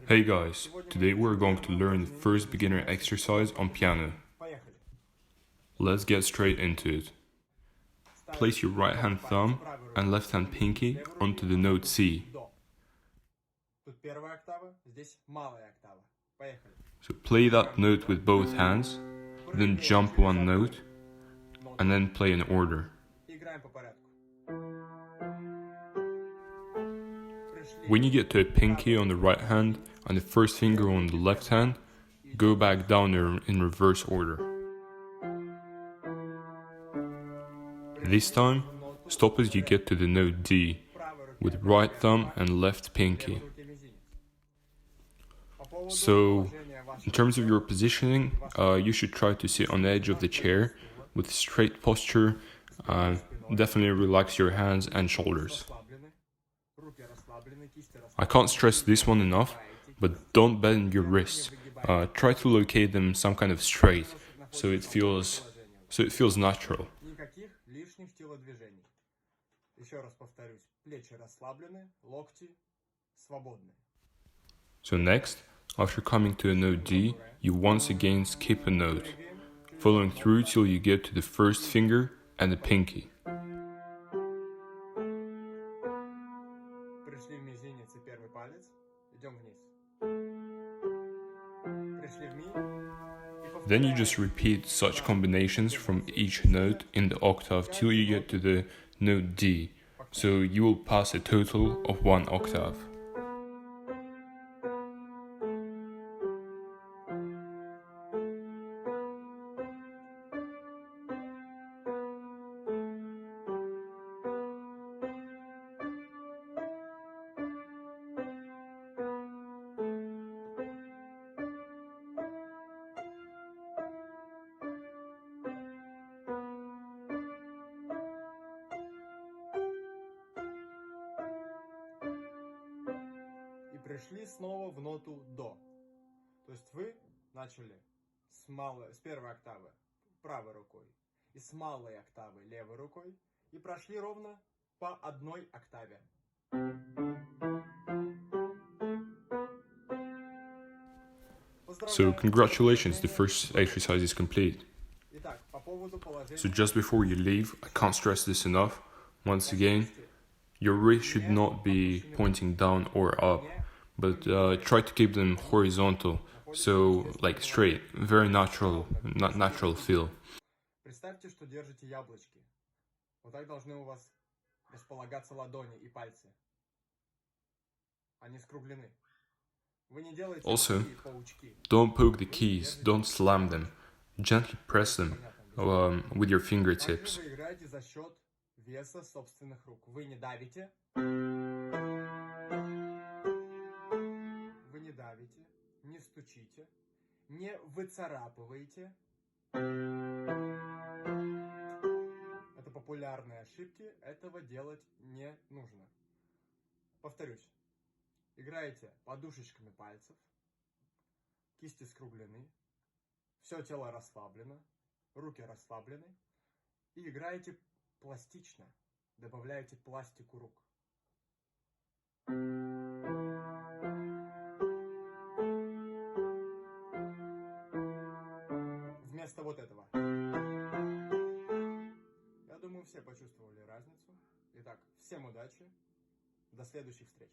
Hey guys, today we're going to learn the first beginner exercise on piano. Let's get straight into it. Place your right hand thumb and left hand pinky onto the note C. So play that note with both hands, then jump one note, and then play in order. When you get to a pinky on the right hand and the first finger on the left hand, go back down in reverse order. This time, stop as you get to the note D, with right thumb and left pinky. So, in terms of your positioning, you should try to sit on the edge of the chair with straight posture. Definitely relax your hands and shoulders. I can't stress this one enough, but don't bend your wrists. Try to locate them some kind of straight, so it feels natural. So next, after coming to a note D, you once again skip a note, following through till you get to the first finger and the pinky. Then you just repeat such combinations from each note in the octave till you get to the note D, so you will pass a total of 1 octave. Пришли снова в ноту до. То есть вы начали с первой октавы правой рукой и с малой октавы левой рукой и прошли ровно по одной октаве. So congratulations, the first exercise is complete. So just before you leave, I can't stress this enough, once again, your wrist should not be pointing down or up, but try to keep them horizontal, so like straight, very natural feel. Представьте, что держите яблочки. Вот так должны у вас располагаться ладони и пальцы. Они скруглены. Also, don't poke the keys, don't slam them, gently press them with your fingertips. Вы играете за счет веса собственных рук. Вы не давите. Вы не давите, не стучите, не выцарапываете. Это популярные ошибки, этого делать не нужно. Повторюсь. Играете подушечками пальцев, кисти скруглены, все тело расслаблено, руки расслаблены, и играете пластично, добавляете пластику рук. Вместо вот этого. Я думаю, все почувствовали разницу. Итак, всем удачи, до следующих встреч.